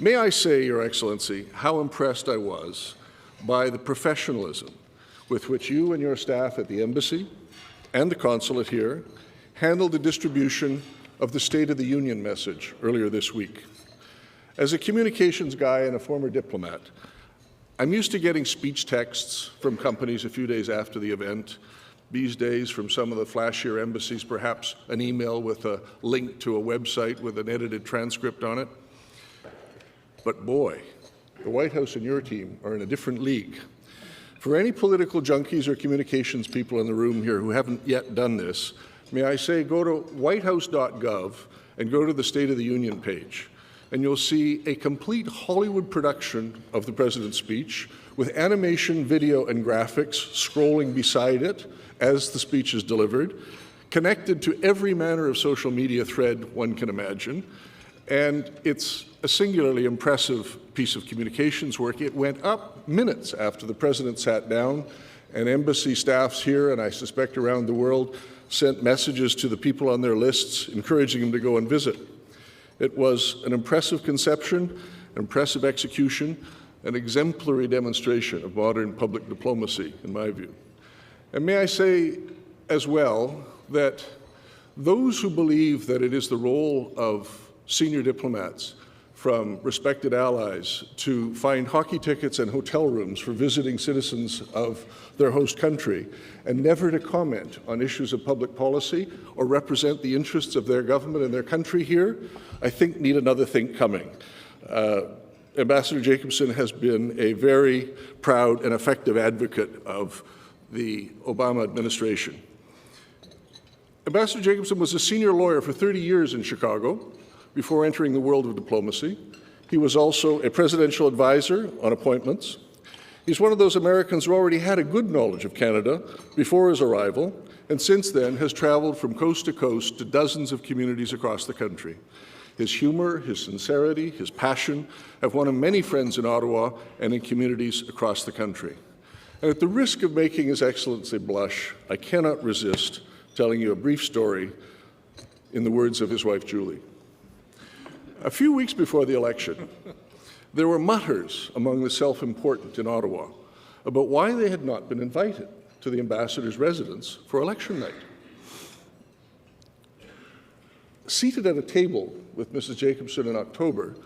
May I say, Your Excellency, how impressed I was by the professionalism with which you and your staff at the Embassy and the Consulate here handled the distribution of the State of the Union message earlier this week. As a communications guy and a former diplomat, I'm used to getting speech texts from companies a few days after the event. These days, from some of the flashier embassies, perhaps an email with a link to a website with an edited transcript on it. But boy, the White House and your team are in a different league. For any political junkies or communications people in the room here who haven't yet done this, may I say go to whitehouse.gov and go to the State of the Union page, and you'll see a complete Hollywood production of the President's speech with animation, video, and graphics scrolling beside it as the speech is delivered, connected to every manner of social media thread one can imagine. And it's a singularly impressive piece of communications work. It went up minutes after the President sat down, and embassy staffs here, and I suspect around the world, sent messages to the people on their lists encouraging them to go and visit. It was an impressive conception, impressive execution, an exemplary demonstration of modern public diplomacy, in my view. And may I say as well that those who believe that it is the role of senior diplomats from respected allies to find hockey tickets and hotel rooms for visiting citizens of their host country and never to comment on issues of public policy or represent the interests of their government and their country here, I think need another think coming. Ambassador Jacobson has been a very proud and effective advocate of the Obama administration. Ambassador Jacobson was a senior lawyer for 30 years in Chicago before entering the world of diplomacy. He was also a presidential advisor on appointments. He's one of those Americans who already had a good knowledge of Canada before his arrival, and since then has traveled from coast to coast to dozens of communities across the country. His humor, his sincerity, his passion have won him many friends in Ottawa and in communities across the country. And at the risk of making His Excellency blush, I cannot resist telling you a brief story in the words of his wife, Julie. A few weeks before the election, there were mutters among the self-important in Ottawa about why they had not been invited to the ambassador's residence for election night. Seated at a table with Mrs. Jacobson in October,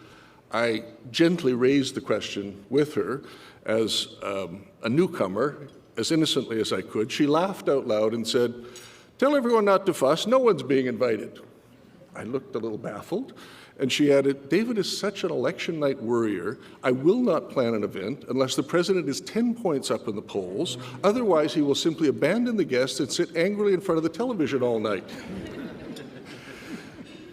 I gently raised the question with her as a newcomer, as innocently as I could. She laughed out loud and said, "Tell everyone not to fuss, no one's being invited." I looked a little baffled, and she added, "David is such an election night worrier, I will not plan an event unless the President is 10 points up in the polls. Otherwise, he will simply abandon the guests and sit angrily in front of the television all night."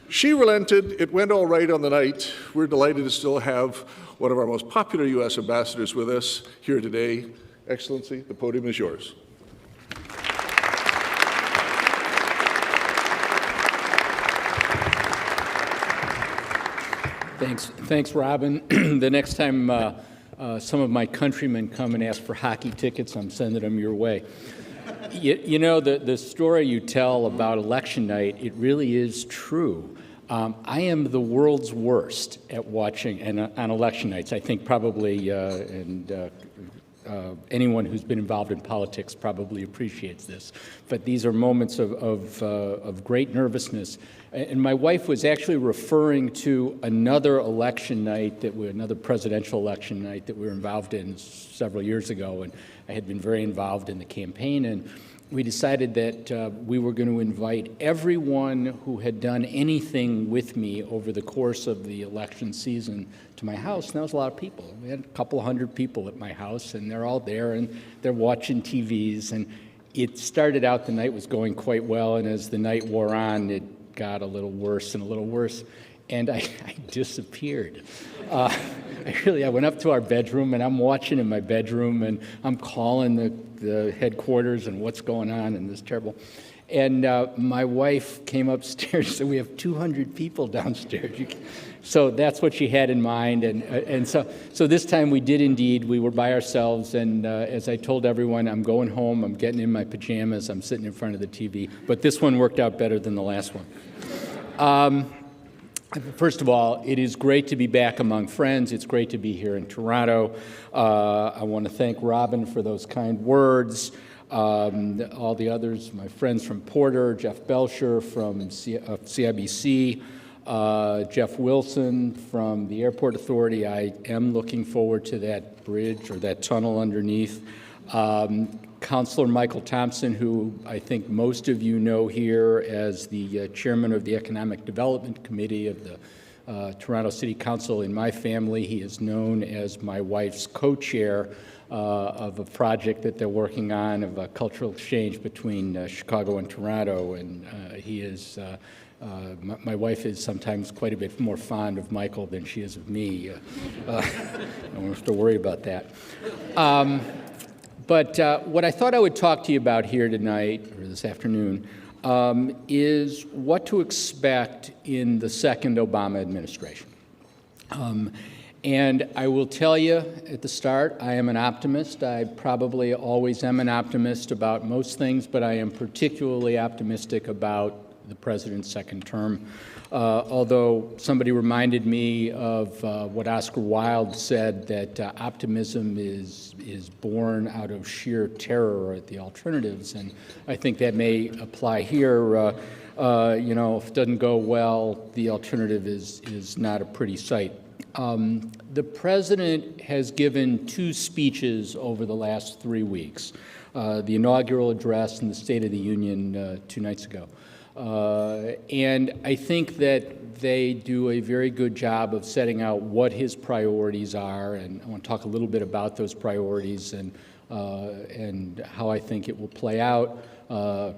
She relented. It went all right on the night. We're delighted to still have one of our most popular U.S. ambassadors with us here today. Excellency, the podium is yours. Thanks, Robin. The next time some of my countrymen come and ask for hockey tickets, I'm sending them your way. You know, the story you tell about election night, it really is true. I am the world's worst at watching on election nights. I think probably, anyone who's been involved in politics probably appreciates this. But these are moments of great nervousness. And my wife was actually referring to another election night, another presidential election night that we were involved in several years ago. And I had been very involved in the campaign. And we decided that we were going to invite everyone who had done anything with me over the course of the election season to my house. And that was a lot of people. We had a couple hundred people at my house, and they're all there, and they're watching TVs. And it started out, the night was going quite well, and as the night wore on, it got a little worse and a little worse. And I disappeared. I went up to our bedroom, and I'm watching in my bedroom, and I'm calling the headquarters and what's going on, and this is terrible. And my wife came upstairs and said, "We have 200 people downstairs." So that's what she had in mind. And so this time we did indeed. We were by ourselves, and as I told everyone, I'm going home, I'm getting in my pajamas, I'm sitting in front of the TV. But this one worked out better than the last one. First of all, it is great to be back among friends. It's great to be here in Toronto. I want to thank Robin for those kind words. All the others, my friends from Porter, Jeff Belcher from CIBC, Jeff Wilson from the Airport Authority. I am looking forward to that bridge or that tunnel underneath. Councillor Michael Thompson, who I think most of you know here as the chairman of the Economic Development Committee of the Toronto City Council. In my family, he is known as my wife's co-chair of a project that they're working on of a cultural exchange between Chicago and Toronto, and he is my wife is sometimes quite a bit more fond of Michael than she is of me. Don't have to worry about that. But what I thought I would talk to you about here tonight, or this afternoon, is what to expect in the second Obama administration. And I will tell you at the start, I am an optimist. I probably always am an optimist about most things, but I am particularly optimistic about the president's second term. Although somebody reminded me of what Oscar Wilde said, that optimism is born out of sheer terror at the alternatives, and I think that may apply here. If it doesn't go well, the alternative is not a pretty sight. The president has given two speeches over the last 3 weeks, the inaugural address and the State of the Union 2 nights ago. And I think that they do a very good job of setting out what his priorities are, and I want to talk a little bit about those priorities and how I think it will play out,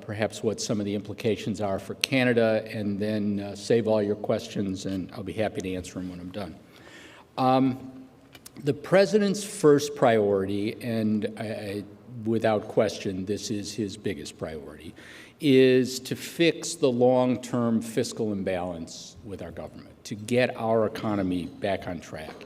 perhaps what some of the implications are for Canada, and then save all your questions, and I'll be happy to answer them when I'm done. The president's first priority, and without question, this is his biggest priority, is to fix the long-term fiscal imbalance with our government, to get our economy back on track.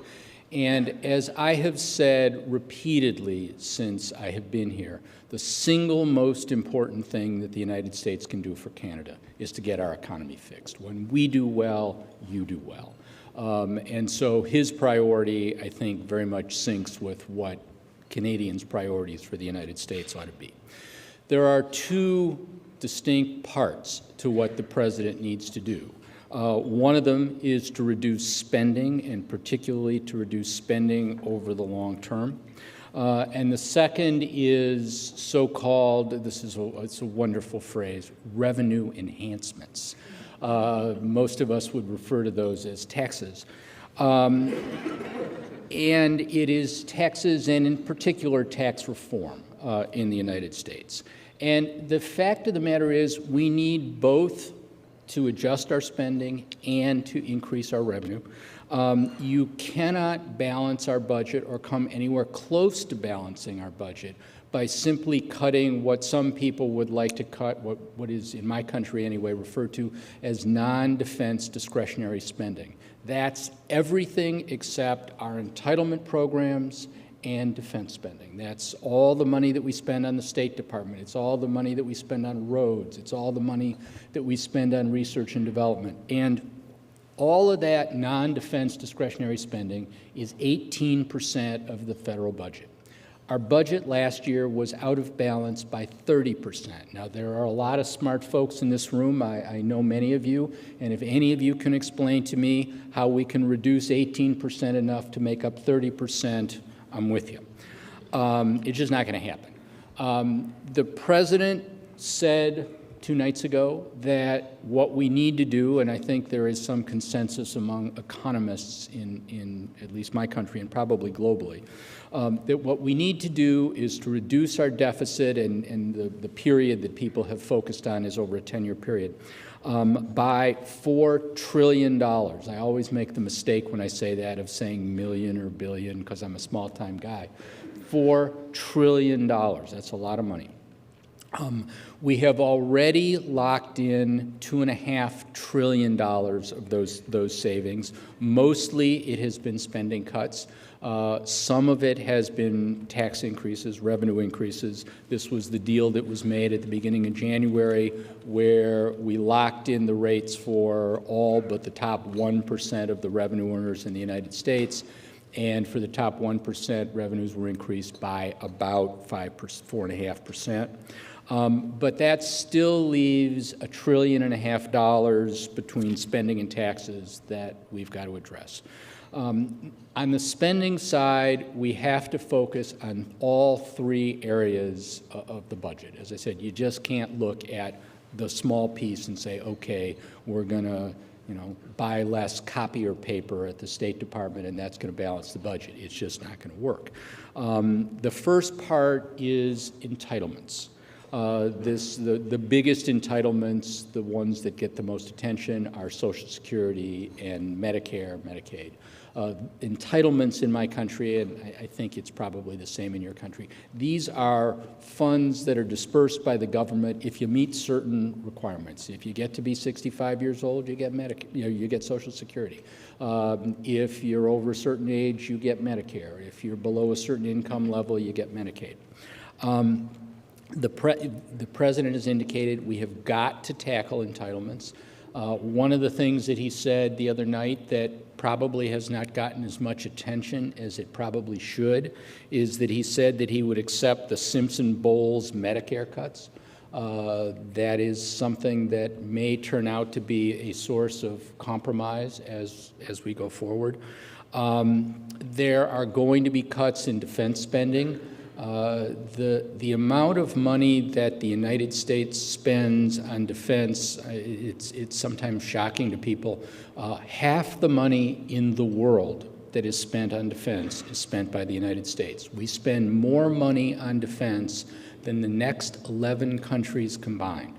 And as I have said repeatedly since I have been here, the single most important thing that the United States can do for Canada is to get our economy fixed. When we do well, you do well. And so his priority, I think, very much syncs with what Canadians' priorities for the United States ought to be. There are two distinct parts to what the president needs to do. One of them is to reduce spending, and particularly to reduce spending over the long term. And the second is so-called, it's a wonderful phrase, revenue enhancements. Most of us would refer to those as taxes. And it is taxes, and in particular tax reform in the United States. And the fact of the matter is we need both to adjust our spending and to increase our revenue. You cannot balance our budget or come anywhere close to balancing our budget by simply cutting what some people would like to cut, what is, in my country anyway, referred to as non-defense discretionary spending. That's everything except our entitlement programs and defense spending. That's all the money that we spend on the State Department. It's all the money that we spend on roads. It's all the money that we spend on research and development. And all of that non-defense discretionary spending is 18% of the federal budget. Our budget last year was out of balance by 30%. Now, there are a lot of smart folks in this room. I know many of you, and if any of you can explain to me how we can reduce 18% enough to make up 30%, I'm with you. It's just not going to happen. The president said 2 nights ago that what we need to do, and I think there is some consensus among economists in at least my country and probably globally, that what we need to do is to reduce our deficit, and the period that people have focused on is over a 10-year period, by $4 trillion. I always make the mistake when I say that of saying million or billion because I'm a small-time guy. $4 trillion, that's a lot of money. We have already locked in $2.5 trillion of those savings. Mostly it has been spending cuts. Some of it has been tax increases, revenue increases. This was the deal that was made at the beginning of January where we locked in the rates for all but the top 1% of the revenue earners in the United States. And for the top 1%, revenues were increased by about 4.5%. But that still leaves $1.5 trillion between spending and taxes that we've got to address. On the spending side, we have to focus on all three areas of the budget. As I said, you just can't look at the small piece and say, okay, we're going to buy less copier paper at the State Department and that's going to balance the budget. It's just not going to work. The first part is entitlements. The biggest entitlements, the ones that get the most attention, are Social Security and Medicare, Medicaid. Entitlements in my country, and I think it's probably the same in your country, these are funds that are dispersed by the government if you meet certain requirements. If you get to be 65 years old, you get you get Social Security. If you're over a certain age, you get Medicare. If you're below a certain income level, you get Medicaid. The President has indicated we have got to tackle entitlements. One of the things that he said the other night that probably has not gotten as much attention as it probably should is that he said that he would accept the Simpson-Bowles Medicare cuts. That is something that may turn out to be a source of compromise as we go forward. There are going to be cuts in defense spending. The amount of money that the United States spends on defense, it's sometimes shocking to people. Half the money in the world that is spent on defense is spent by the United States. We spend more money on defense than the next 11 countries combined.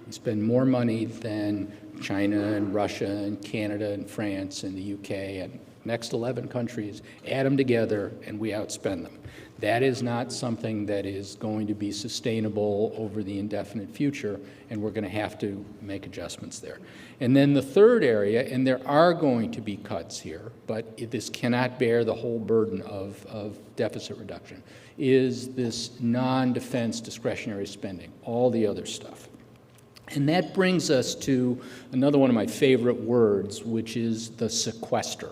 We spend more money than China and Russia and Canada and France and the UK and next 11 countries, add them together, and we outspend them. That is not something that is going to be sustainable over the indefinite future, and we're going to have to make adjustments there. And then the third area, and there are going to be cuts here, but this cannot bear the whole burden of deficit reduction, is this non-defense discretionary spending, all the other stuff. And that brings us to another one of my favorite words, which is the sequester.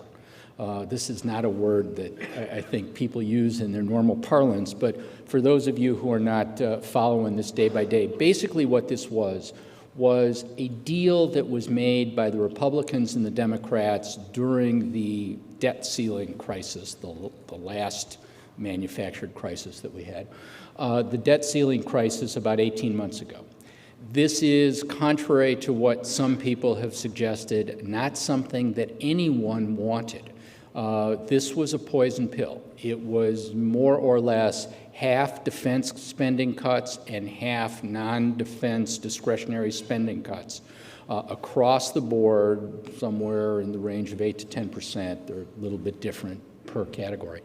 This is not a word that I think people use in their normal parlance, but for those of you who are not following this day by day, basically what this was a deal that was made by the Republicans and the Democrats during the debt ceiling crisis, the last manufactured crisis that we had, the debt ceiling crisis about 18 months ago. This is, contrary to what some people have suggested, not something that anyone wanted. This was a poison pill. It was more or less half defense spending cuts and half non-defense discretionary spending cuts across the board, somewhere in the range of 8 to 10%. They're a little bit different per category.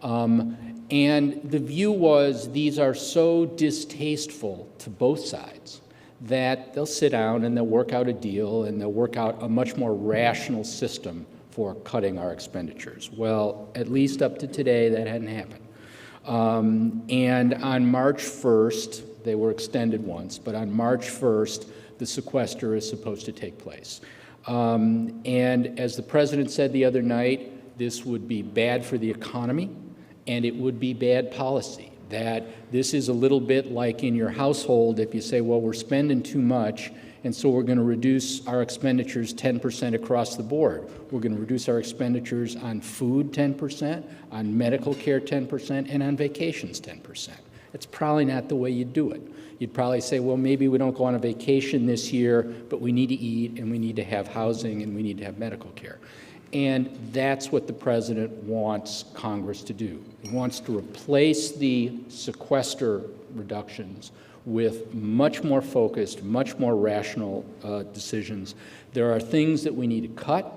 And the view was these are so distasteful to both sides that they'll sit down and they'll work out a deal and they'll work out a much more rational system for cutting our expenditures. Well, at least up to today, that hadn't happened. And on March 1st, they were extended once, but on March 1st, the sequester is supposed to take place. And as the President said the other night, this would be bad for the economy, and it would be bad policy. That this is a little bit like in your household if you say, well, we're spending too much, and so we're going to reduce our expenditures 10% across the board. We're going to reduce our expenditures on food 10%, on medical care 10%, and on vacations 10%. That's probably not the way you do it. You'd probably say, well, maybe we don't go on a vacation this year, but we need to eat, and we need to have housing, and we need to have medical care. And that's what the President wants Congress to do. He wants to replace the sequester reductions with much more focused, much more rational decisions. There are things that we need to cut,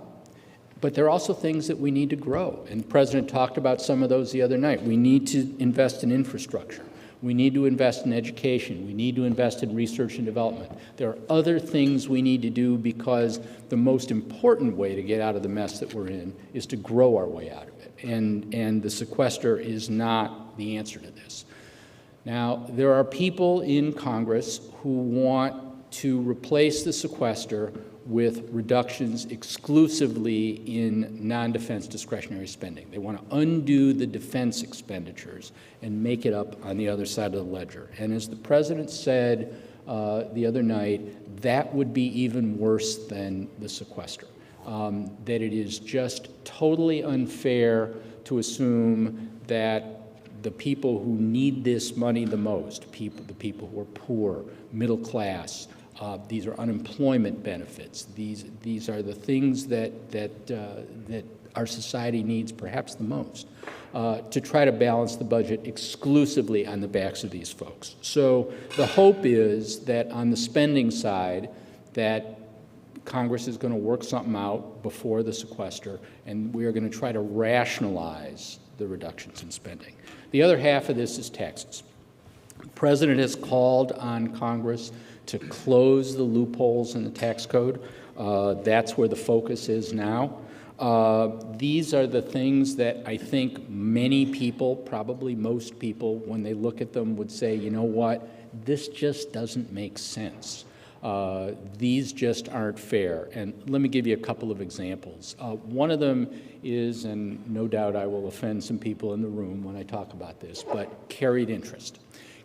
but there are also things that we need to grow. And the President talked about some of those the other night. We need to invest in infrastructure. We need to invest in education. We need to invest in research and development. There are other things we need to do because the most important way to get out of the mess that we're in is to grow our way out of it. And the sequester is not the answer to this. Now, there are people in Congress who want to replace the sequester with reductions exclusively in non-defense discretionary spending. They want to undo the defense expenditures and make it up on the other side of the ledger. And as the president said the other night, that would be even worse than the sequester. That it is just totally unfair to assume that the people who need this money the most, the people who are poor, middle class, these are unemployment benefits. These are the things that our society needs perhaps the most, to try to balance the budget exclusively on the backs of these folks. So the hope is that on the spending side, that Congress is going to work something out before the sequester, and we are going to try to rationalize the reductions in spending. The other half of this is taxes. The president has called on Congress to close the loopholes in the tax code. That's where the focus is now. These are the things that I think many people, probably most people, when they look at them would say, you know what, this just doesn't make sense. These just aren't fair. And let me give you a couple of examples. One of them is, and no doubt I will offend some people in the room when I talk about this, but carried interest.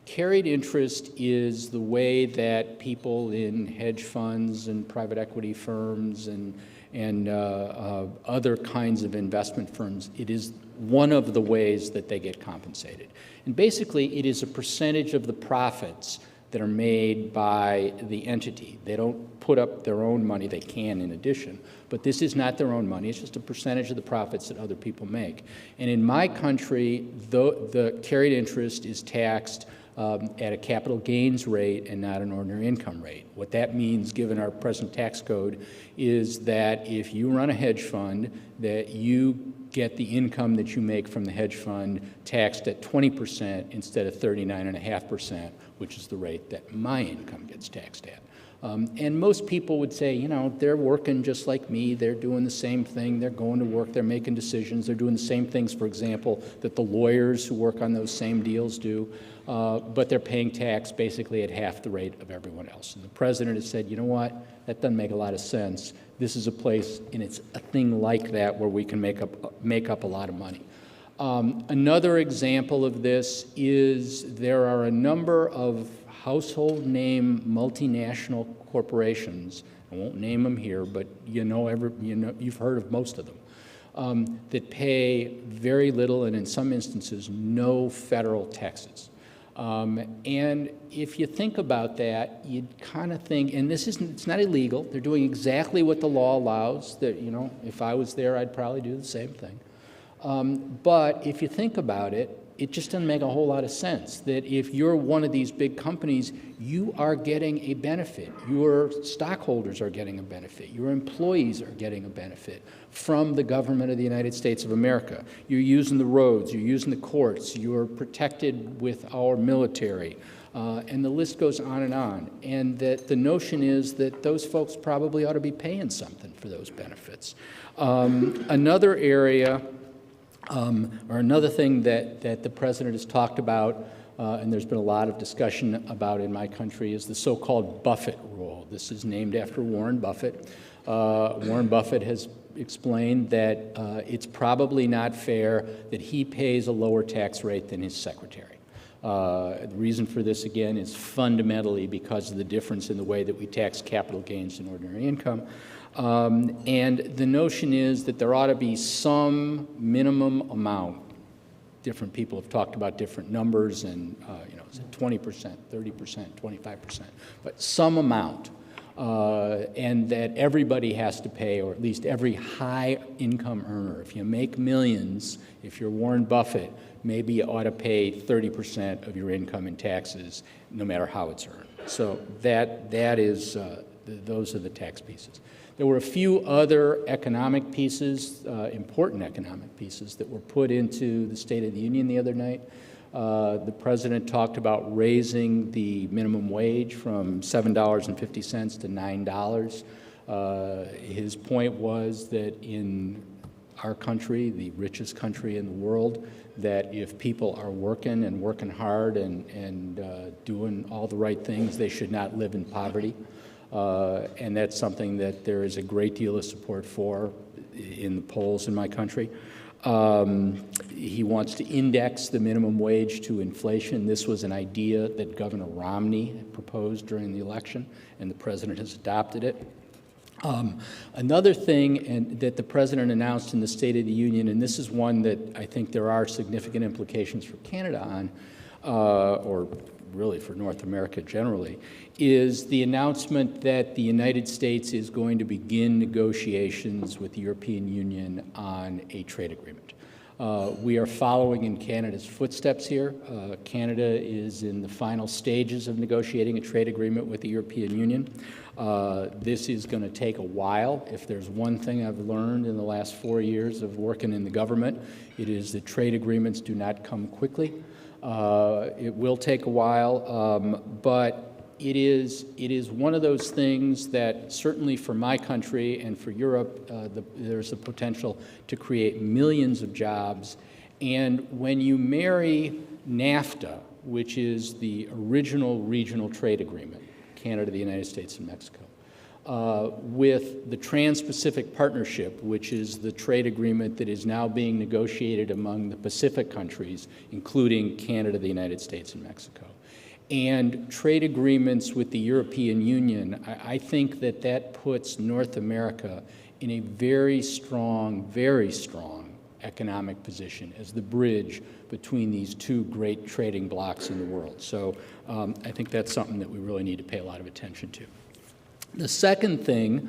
Carried interest is the way that people in hedge funds and private equity firms and other kinds of investment firms, it is one of the ways that they get compensated. And basically, it is a percentage of the profits that are made by the entity. They don't put up their own money. They can in addition, but this is not their own money. It's just a percentage of the profits that other people make. And in my country, the carried interest is taxed at a capital gains rate and not an ordinary income rate. What that means, given our present tax code, is that if you run a hedge fund, that you get the income that you make from the hedge fund taxed at 20% instead of 39.5%, which is the rate that my income gets taxed at. And most people would say, you know, they're working just like me, they're doing the same thing, they're going to work, they're making decisions, they're doing the same things, for example, that the lawyers who work on those same deals do, but they're paying tax basically at half the rate of everyone else. And the president has said, you know what, that doesn't make a lot of sense. This is a place, and it's a thing like that where we can make up a lot of money. Another example of this is there are a number of household name multinational corporations, I won't name them here, but you've heard of most of them, that pay very little and in some instances no federal taxes. And if you think about that, you'd kind of think, and it's not illegal, they're doing exactly what the law allows, that, you know, if I was there, I'd probably do the same thing. But if you think about it, it just doesn't make a whole lot of sense that if you're one of these big companies, you are getting a benefit. Your stockholders are getting a benefit. Your employees are getting a benefit from the government of the United States of America. You're using the roads, you're using the courts, you're protected with our military, and the list goes on. And that the notion is that those folks probably ought to be paying something for those benefits. Another area or another thing that the president has talked about, and there's been a lot of discussion about in my country, is the so-called Buffett rule. This is named after Warren Buffett. Warren Buffett has explained that it's probably not fair that he pays a lower tax rate than his secretary. The reason for this, again, is fundamentally because of the difference in the way that we tax capital gains and ordinary income. And the notion is that there ought to be some minimum amount. Different people have talked about different numbers, and is it 20%, 30%, 25%, but some amount, and that everybody has to pay, or at least every high-income earner. If you make millions, if you're Warren Buffett, maybe you ought to pay 30% of your income in taxes, no matter how it's earned. So that is those are the tax pieces. There were a few other economic pieces, important economic pieces, that were put into the State of the Union the other night. The president talked about raising the minimum wage from $7.50 to $9. His point was that in our country, the richest country in the world, that if people are working and working hard and doing all the right things, they should not live in poverty. And that's something that there is a great deal of support for in the polls in my country. He wants to index the minimum wage to inflation. This was an idea that Governor Romney proposed during the election, and the president has adopted it. Another thing that the president announced in the State of the Union, and this is one that I think there are significant implications for Canada on, or really for North America generally, is the announcement that the United States is going to begin negotiations with the European Union on a trade agreement. We are following in Canada's footsteps here. Canada is in the final stages of negotiating a trade agreement with the European Union. This is going to take a while. If there's one thing I've learned in the last 4 years of working in the government, it is that trade agreements do not come quickly. It will take a while, but it is one of those things that certainly for my country and for Europe, there's a potential to create millions of jobs. And when you marry NAFTA, which is the original regional trade agreement, Canada, the United States, and Mexico, with the Trans-Pacific Partnership, which is the trade agreement that is now being negotiated among the Pacific countries, including Canada, the United States, and Mexico, and trade agreements with the European Union, I think that that puts North America in a very strong economic position as the bridge between these two great trading blocs in the world. So I think that's something that we really need to pay a lot of attention to. The second thing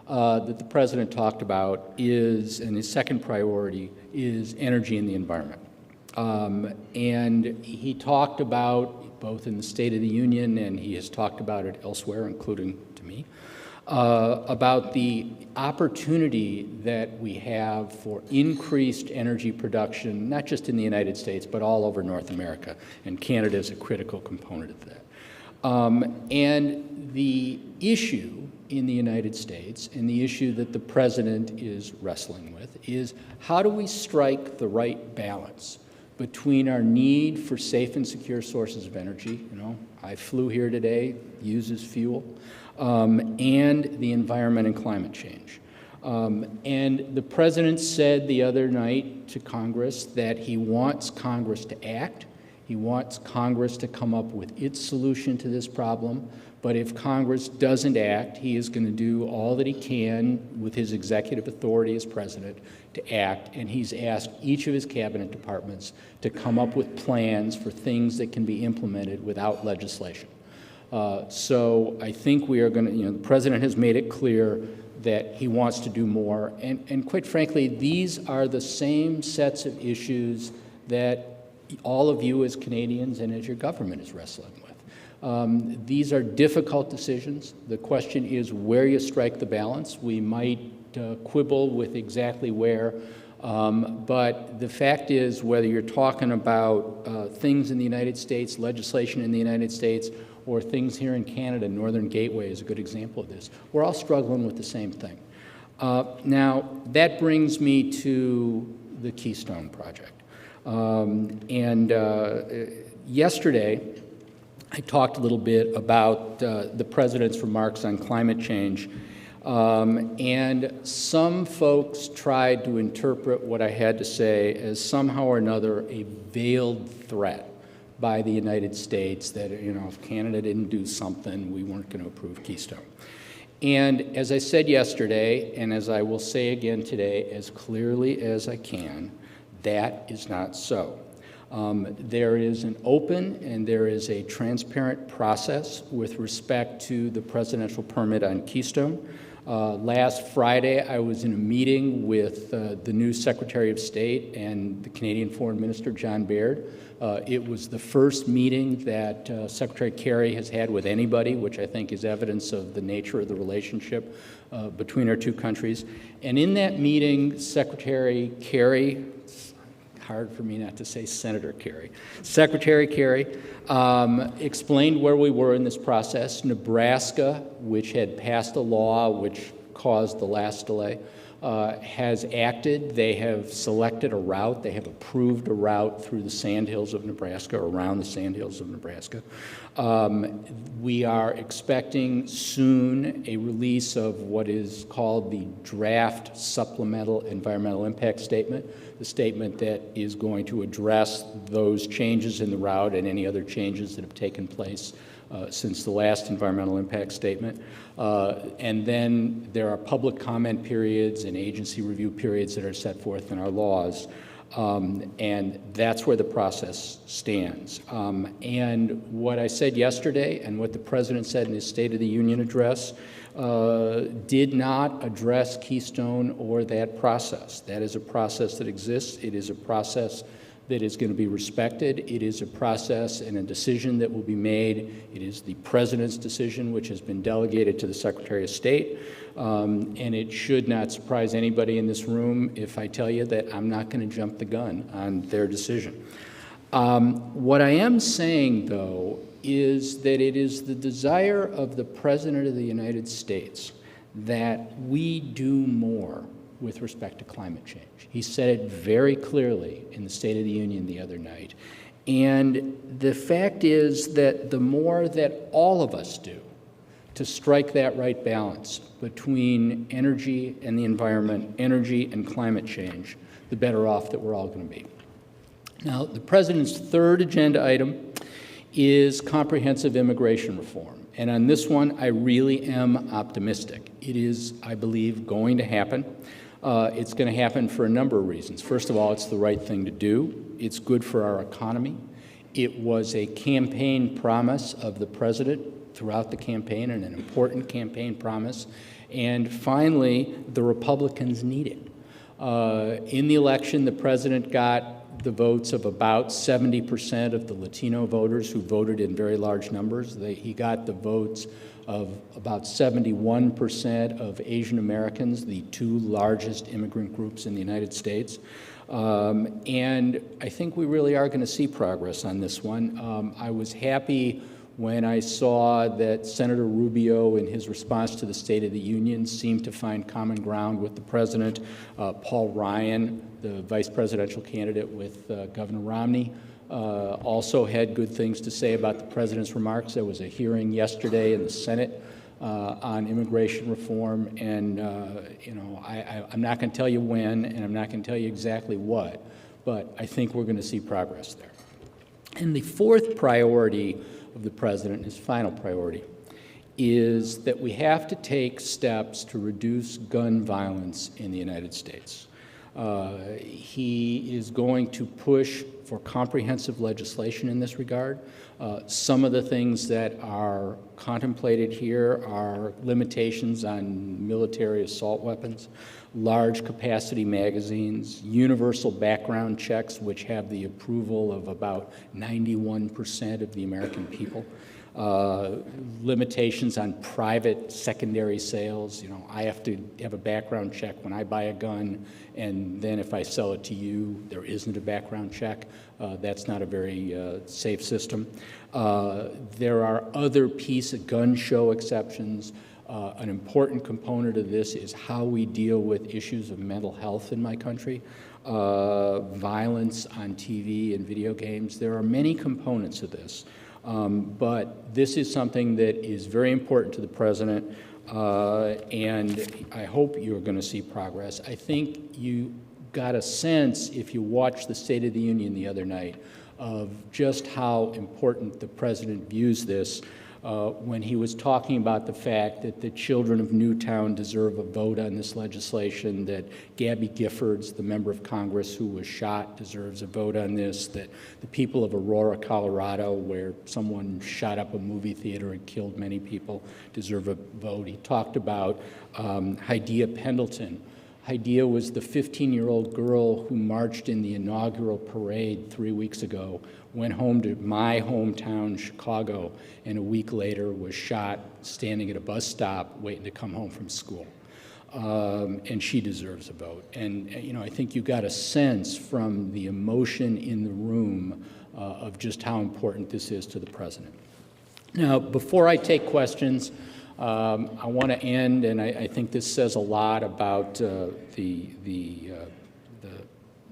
that the president talked about is, and his second priority, is energy and the environment. And he talked about, both in the State of the Union, and he has talked about it elsewhere, including to me, about the opportunity that we have for increased energy production, not just in the United States, but all over North America, and Canada is a critical component of that. And the issue in the United States, and the issue that the president is wrestling with, is how do we strike the right balance between our need for safe and secure sources of energy, I flew here today, uses fuel, and the environment and climate change. And the president said the other night to Congress that he wants Congress to act. He wants Congress to come up with its solution to this problem. But if Congress doesn't act, he is going to do all that he can with his executive authority as president to act. And he's asked each of his cabinet departments to come up with plans for things that can be implemented without legislation. So I think we are going to, the president has made it clear that he wants to do more. And quite frankly, these are the same sets of issues that all of you as Canadians and as your government is wrestling with. These are difficult decisions. The question is where you strike the balance. We might quibble with exactly where, but the fact is whether you're talking about things in the United States, legislation in the United States, or things here in Canada, Northern Gateway is a good example of this, we're all struggling with the same thing. Now, that brings me to the Keystone Project. Yesterday, I talked a little bit about the president's remarks on climate change, and some folks tried to interpret what I had to say as somehow or another a veiled threat by the United States that, if Canada didn't do something, we weren't going to approve Keystone. And as I said yesterday, and as I will say again today, as clearly as I can, that is not so. There is an open and there is a transparent process with respect to the presidential permit on Keystone. Last Friday, I was in a meeting with the new Secretary of State and the Canadian Foreign Minister, John Baird. It was the first meeting that Secretary Kerry has had with anybody, which I think is evidence of the nature of the relationship between our two countries. And in that meeting, Secretary Kerry hard for me not to say Senator Kerry. Secretary Kerry explained where we were in this process. Nebraska, which had passed a law which caused the last delay, has acted. They have selected a route. They have approved a route through the Sandhills of Nebraska, or around the Sandhills of Nebraska. We are expecting soon a release of what is called the draft supplemental environmental impact statement, the statement that is going to address those changes in the route and any other changes that have taken place since the last environmental impact statement. And then there are public comment periods and agency review periods that are set forth in our laws. And that's where the process stands. And what I said yesterday and what the President said in his State of the Union address did not address Keystone or that process. That is a process that exists. It is a process that is going to be respected. It is a process and a decision that will be made. It is the President's decision, which has been delegated to the Secretary of State. And it should not surprise anybody in this room if I tell you that I'm not going to jump the gun on their decision. What I am saying, though, is that it is the desire of the President of the United States that we do more with respect to climate change. He said it very clearly in the State of the Union the other night. And the fact is that the more that all of us do to strike that right balance between energy and the environment, energy and climate change, the better off that we're all going to be. Now, the President's third agenda item is comprehensive immigration reform. And on this one, I really am optimistic. It is, I believe, going to happen. It's going to happen for a number of reasons. First of all, it's the right thing to do. It's good for our economy. It was a campaign promise of the President throughout the campaign, and an important campaign promise. And finally, the Republicans need it. In the election, the President got the votes of about 70% of the Latino voters who voted in very large numbers. He got the votes of about 71% of Asian Americans, the two largest immigrant groups in the United States. And I think we really are going to see progress on this one. I was happy when I saw that Senator Rubio, in his response to the State of the Union, seemed to find common ground with the President. Paul Ryan, the vice presidential candidate with Governor Romney, also had good things to say about the President's remarks. There was a hearing yesterday in the Senate on immigration reform, and I'm not going to tell you when, and I'm not going to tell you exactly what, but I think we're going to see progress there. And the fourth priority of the President, his final priority, is that we have to take steps to reduce gun violence in the United States. He is going to push for comprehensive legislation in this regard. Some of the things that are contemplated here are limitations on military assault weapons, large capacity magazines, universal background checks, which have the approval of about 91% of the American people. Limitations on private secondary sales. I have to have a background check when I buy a gun, and then if I sell it to you, there isn't a background check. That's not a very safe system. There are other gun show exceptions. An important component of this is how we deal with issues of mental health in my country. Violence on TV and video games. There are many components of this. But this is something that is very important to the President, and I hope you're going to see progress. I think you got a sense, if you watched the State of the Union the other night, of just how important the President views this when he was talking about the fact that the children of Newtown deserve a vote on this legislation, that Gabby Giffords, the member of Congress who was shot, deserves a vote on this, that the people of Aurora, Colorado, where someone shot up a movie theater and killed many people, deserve a vote. He talked about Hydea Pendleton. Hydea was the 15-year-old girl who marched in the inaugural parade 3 weeks ago, went home to my hometown, Chicago, and a week later was shot standing at a bus stop waiting to come home from school. and she deserves a vote. And, I think you got a sense from the emotion in the room of just how important this is to the president. Now, before I take questions, I want to end, and I think this says a lot about the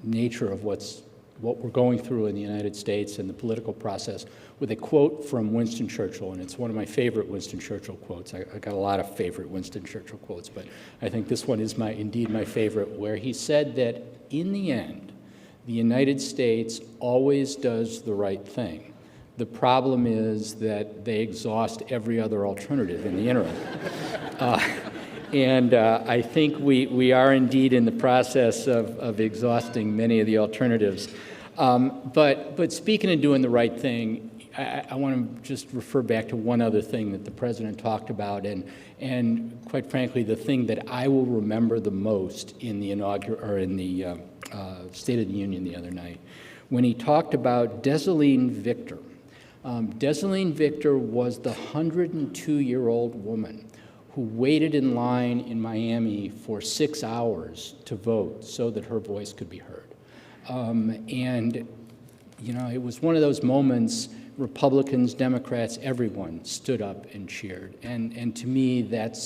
nature of what we're going through in the United States and the political process, with a quote from Winston Churchill, and it's one of my favorite Winston Churchill quotes. I got a lot of favorite Winston Churchill quotes, but I think this one is indeed my favorite, where he said that in the end, the United States always does the right thing. The problem is that they exhaust every other alternative in the interim. And I think we are indeed in the process of exhausting many of the alternatives. But speaking of doing the right thing, I want to just refer back to one other thing that the president talked about, and quite frankly, the thing that I will remember the most in the State of the Union the other night, when he talked about Desaline Victor. Desaline Victor was the 102-year-old woman who waited in line in Miami for 6 hours to vote so that her voice could be heard. And it was one of those moments, Republicans, Democrats, everyone stood up and cheered. And to me, that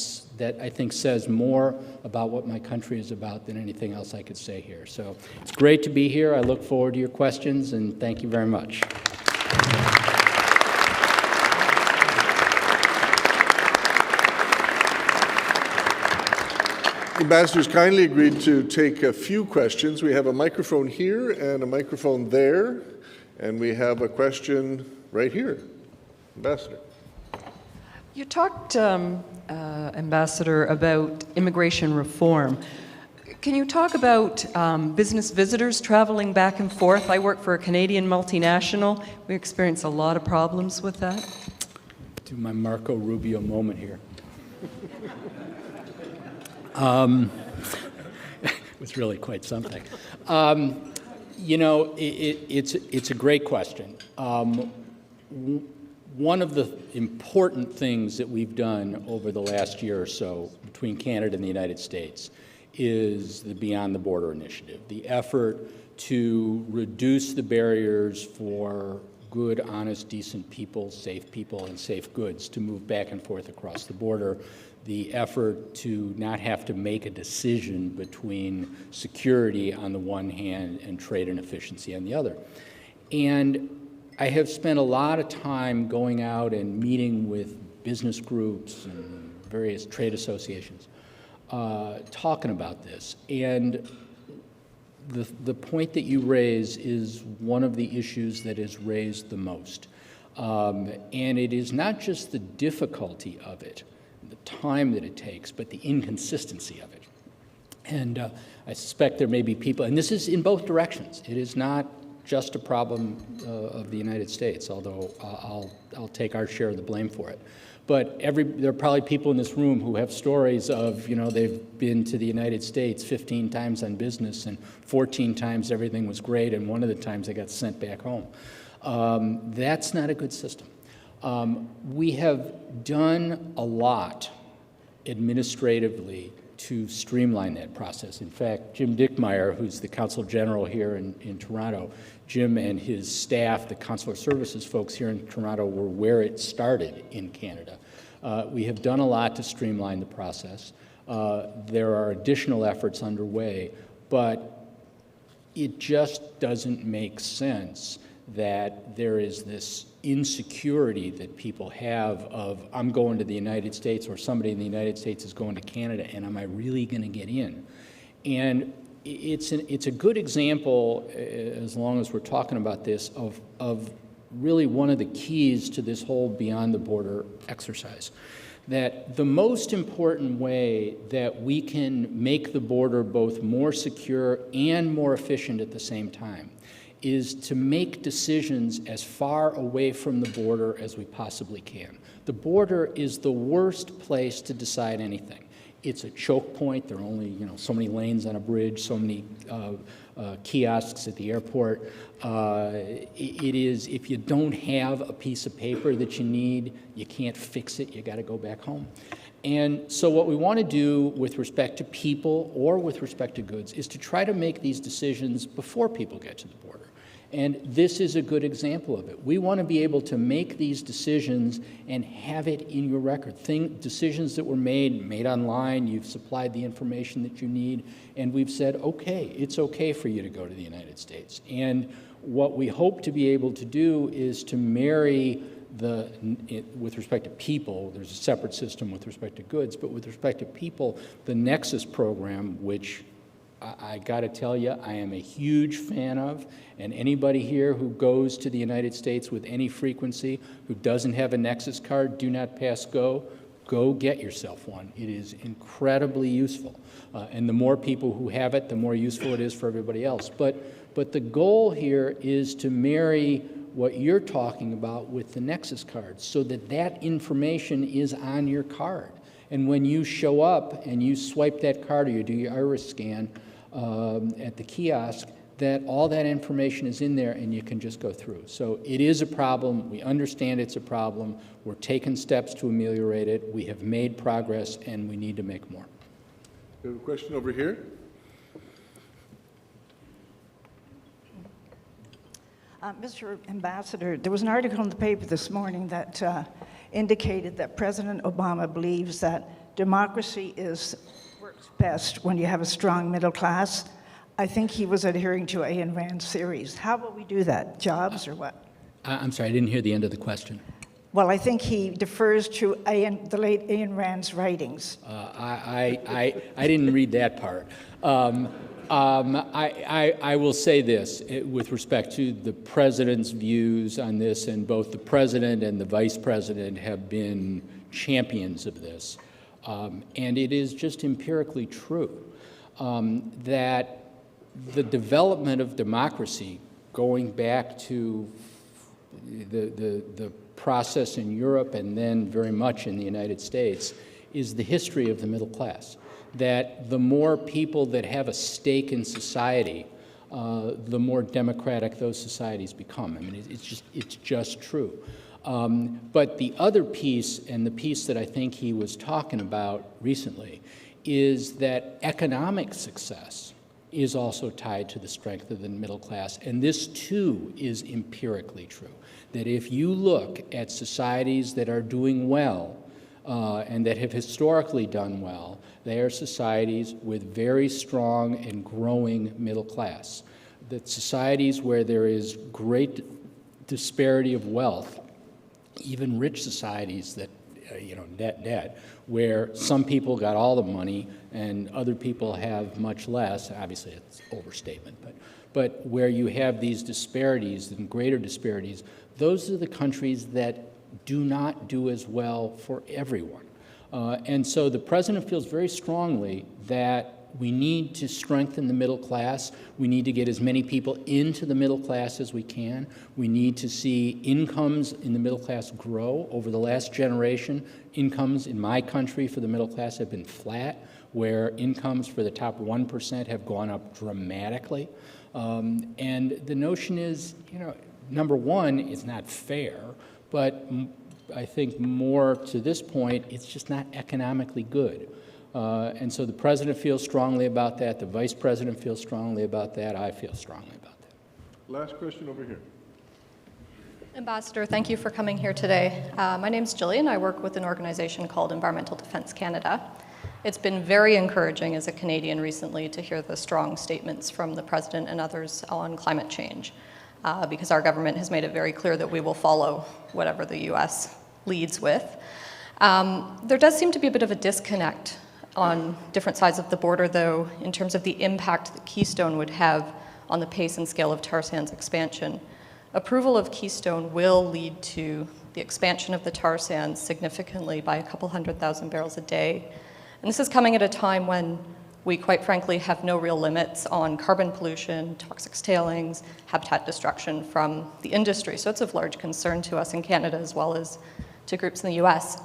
I think says more about what my country is about than anything else I could say here. So it's great to be here. I look forward to your questions, and thank you very much. Ambassadors kindly agreed to take a few questions. We have a microphone here and a microphone there, and we have a question right here. Ambassador. You talked, Ambassador, about immigration reform. Can you talk about business visitors traveling back and forth? I work for a Canadian multinational. We experience a lot of problems with that. Do my Marco Rubio moment here. It was really quite something. It's a great question. One of the important things that we've done over the last year or so between Canada and the United States is the Beyond the Border initiative, the effort to reduce the barriers for good, honest, decent people, and safe goods to move back and forth across the border, the effort to not have to make a decision between security on the one hand and trade and efficiency on the other. And I have spent a lot of time going out and meeting with business groups and various trade associations, talking about this. And the point that you raise is one of the issues that is raised the most. And it is not just the difficulty of it, the time that it takes, but the inconsistency of it. And I suspect there may be people, and this is in both directions. It is not just a problem of the United States, although I'll take our share of the blame for it. But there are probably people in this room who have stories of, they've been to the United States 15 times on business, and 14 times everything was great, and one of the times they got sent back home. That's not a good system. We have done a lot administratively to streamline that process. In fact, Jim Dickmeyer, who's the Consul General here in Toronto, Jim and his staff, the consular services folks here in Toronto, were where it started in Canada. We have done a lot to streamline the process. There are additional efforts underway, but it just doesn't make sense that there is this insecurity that people have of, I'm going to the United States, or somebody in the United States is going to Canada, and am I really going to get in? And it's a good example, as long as we're talking about this, of really one of the keys to this whole Beyond the Border exercise. That the most important way that we can make the border both more secure and more efficient at the same time is to make decisions as far away from the border as we possibly can. The border is the worst place to decide anything. It's a choke point. There are only so many lanes on a bridge, so many kiosks at the airport. It is, if you don't have a piece of paper that you need, you can't fix it. You got to go back home. And so what we want to do with respect to people or with respect to goods is to try to make these decisions before people get to the border. And this is a good example of it. We want to be able to make these decisions and have it in your record. Decisions that were made online, you've supplied the information that you need, and we've said, okay, it's okay for you to go to the United States. And what we hope to be able to do is to marry with respect to people, there's a separate system with respect to goods, but with respect to people, the Nexus program, which I got to tell you, I am a huge fan of, and anybody here who goes to the United States with any frequency who doesn't have a Nexus card, do not pass go. Go get yourself one. It is incredibly useful. And the more people who have it, the more useful it is for everybody else. But the goal here is to marry what you're talking about with the Nexus card so that that information is on your card. And when you show up and you swipe that card or you do your iris scan at the kiosk, that all that information is in there and you can just go through. So it is a problem. We understand it's a problem. We're taking steps to ameliorate it. We have made progress and we need to make more. We have a question over here. Mr. Ambassador, there was an article in the paper this morning that indicated that President Obama believes that democracy works best when you have a strong middle class. I think he was adhering to Ayn Rand's theories. How will we do that? Jobs or what? I'm sorry, I didn't hear the end of the question. Well, I think he defers to the late Ayn Rand's writings. I didn't read that part. I will say this with respect to the president's views on this, and both the president and the vice president have been champions of this. And it is just empirically true that the development of democracy, going back to the process in Europe and then very much in the United States, is the history of the middle class. That the more people that have a stake in society, the more democratic those societies become. I mean, it's just true. But the other piece, and the piece that I think he was talking about recently, is that economic success is also tied to the strength of the middle class. And this, too, is empirically true. That if you look at societies that are doing well and that have historically done well, they are societies with very strong and growing middle class. That societies where there is great disparity of wealth, even rich societies that, net, where some people got all the money and other people have much less, obviously it's overstatement, but where you have these disparities and greater disparities, those are the countries that do not do as well for everyone. And so the president feels very strongly that we need to strengthen the middle class. We need to get as many people into the middle class as we can. We need to see incomes in the middle class grow. Over the last generation, incomes in my country for the middle class have been flat, where incomes for the top 1% have gone up dramatically. And the notion is, number one, it's not fair, but I think more to this point, it's just not economically good. And so the president feels strongly about that, the vice president feels strongly about that, I feel strongly about that. Last question over here. Ambassador, thank you for coming here today. My name's Jillian. I work with an organization called Environmental Defense Canada. It's been very encouraging as a Canadian recently to hear the strong statements from the president and others on climate change, because our government has made it very clear that we will follow whatever the U.S. leads with. There does seem to be a bit of a disconnect on different sides of the border, though, in terms of the impact that Keystone would have on the pace and scale of tar sands expansion. Approval of Keystone will lead to the expansion of the tar sands significantly by a couple 100,000 barrels a day. And this is coming at a time when we, quite frankly, have no real limits on carbon pollution, toxic tailings, habitat destruction from the industry. So it's of large concern to us in Canada as well as to groups in the US.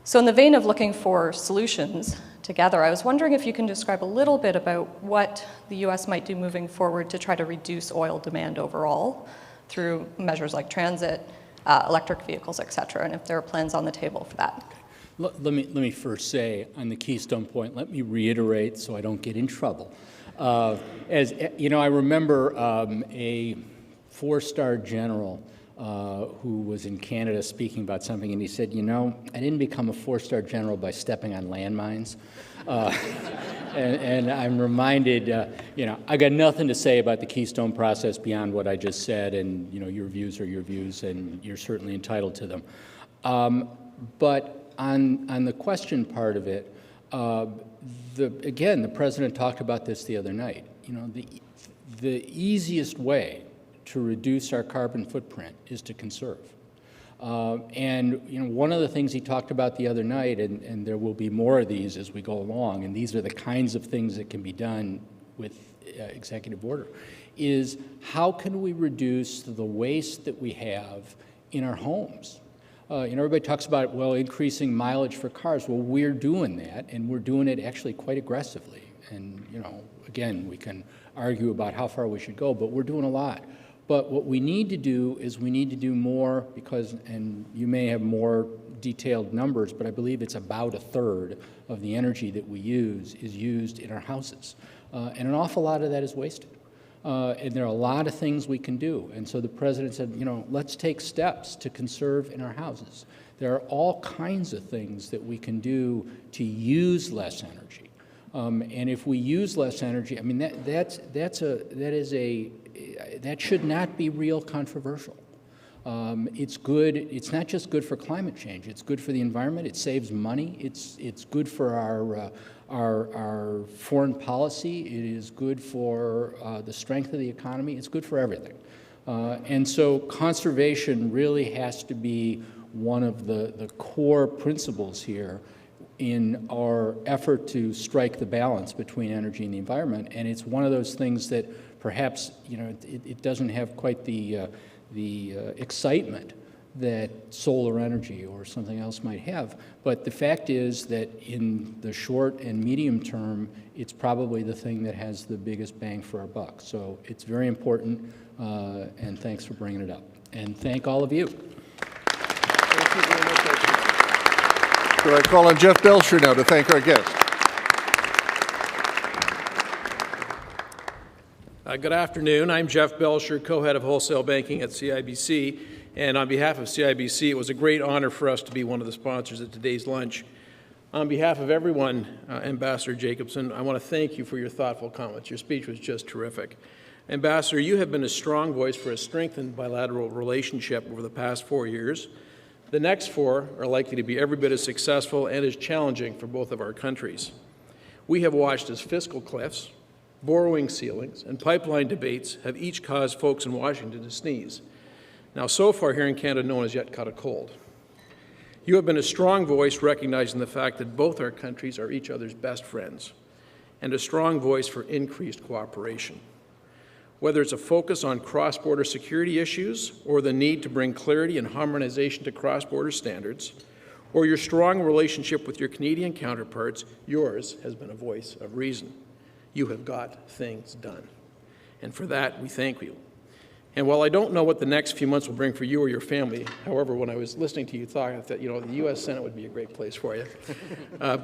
So in the vein of looking for solutions together, I was wondering if you can describe a little bit about what the US might do moving forward to try to reduce oil demand overall through measures like transit, electric vehicles, et cetera, and if there are plans on the table for that. Let me first say, on the Keystone point, let me reiterate so I don't get in trouble. As you know, I remember a four-star general who was in Canada speaking about something, and he said, you know, I didn't become a four-star general by stepping on landmines. And I'm reminded, you know, I got nothing to say about the Keystone process beyond what I just said, and, you know, your views are your views, and you're certainly entitled to them. But on the question part of it, again, the president talked about this the other night. You know, the easiest way to reduce our carbon footprint is to conserve. And you know, one of the things he talked about the other night, and there will be more of these as we go along, and these are the kinds of things that can be done with executive order, is how can we reduce the waste that we have in our homes? You know, everybody talks about, well, increasing mileage for cars. Well, we're doing that, and we're doing it actually quite aggressively. And, you know, again, we can argue about how far we should go, but we're doing a lot. But what we need to do is we need to do more because, and you may have more detailed numbers, but I believe it's about a third of the energy that we use is used in our houses. And an awful lot of that is wasted. And there are a lot of things we can do. And so the president said, you know, let's take steps to conserve in our houses. There are all kinds of things that we can do to use less energy. And if we use less energy, I mean, that should not be real controversial. It's good. It's not just good for climate change. It's good for the environment. It saves money. It's good for our foreign policy. It is good for the strength of the economy. It's good for everything. And so conservation really has to be one of the core principles here in our effort to strike the balance between energy and the environment. And it's one of those things that perhaps, you know, it doesn't have quite the excitement that solar energy or something else might have. But the fact is that in the short and medium term, it's probably the thing that has the biggest bang for our buck. So it's very important, and thanks for bringing it up. And thank all of you. Thank you very much. Could I call on Jeff Belcher now to thank our guests? Good afternoon. I'm Jeff Belcher, co-head of wholesale banking at CIBC. And on behalf of CIBC, it was a great honor for us to be one of the sponsors at today's lunch. On behalf of everyone, Ambassador Jacobson, I want to thank you for your thoughtful comments. Your speech was just terrific. Ambassador, you have been a strong voice for a strengthened bilateral relationship over the past 4 years. The next 4 are likely to be every bit as successful and as challenging for both of our countries. We have watched as fiscal cliffs, borrowing ceilings, and pipeline debates have each caused folks in Washington to sneeze. Now, so far here in Canada, no one has yet caught a cold. You have been a strong voice recognizing the fact that both our countries are each other's best friends, and a strong voice for increased cooperation. Whether it's a focus on cross-border security issues or the need to bring clarity and harmonization to cross-border standards, or your strong relationship with your Canadian counterparts, yours has been a voice of reason. You have got things done. And for that, we thank you. And while I don't know what the next few months will bring for you or your family, however, when I was listening to you talk, that, you know, the U.S. Senate would be a great place for you.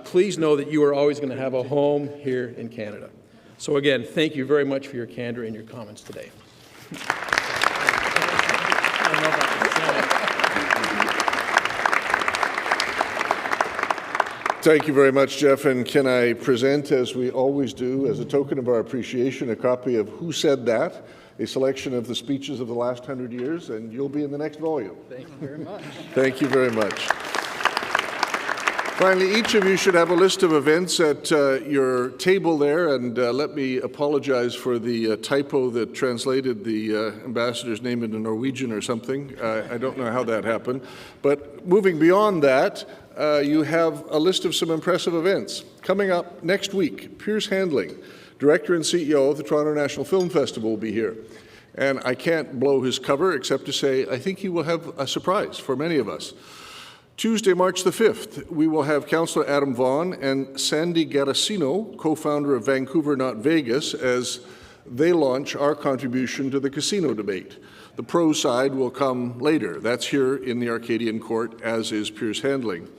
Please know that you are always going to have a home here in Canada. So again, thank you very much for your candor and your comments today. Thank you very much, Jeff. And can I present, as we always do, as a token of our appreciation, a copy of Who Said That, a selection of the speeches of the last 100 years, and you'll be in the next volume. Thank you very much. Thank you very much. Finally, each of you should have a list of events at your table there, and let me apologize for the typo that translated the ambassador's name into Norwegian or something. I don't know how that happened. But moving beyond that, you have a list of some impressive events. Coming up next week, Piers Handling, Director and CEO of the Toronto National Film Festival, will be here. And I can't blow his cover except to say I think he will have a surprise for many of us. Tuesday, March the 5th, we will have Councillor Adam Vaughan and Sandy Garasino, co-founder of Vancouver Not Vegas, as they launch our contribution to the casino debate. The pro side will come later. That's here in the Arcadian Court, as is Piers Handling.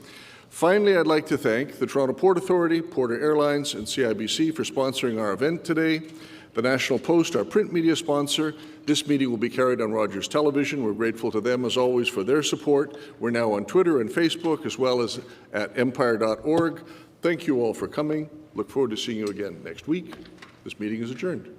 Finally, I'd like to thank the Toronto Port Authority, Porter Airlines, and CIBC for sponsoring our event today. The National Post, our print media sponsor. This meeting will be carried on Rogers Television. We're grateful to them, as always, for their support. We're now on Twitter and Facebook, as well as at empire.org. Thank you all for coming. Look forward to seeing you again next week. This meeting is adjourned.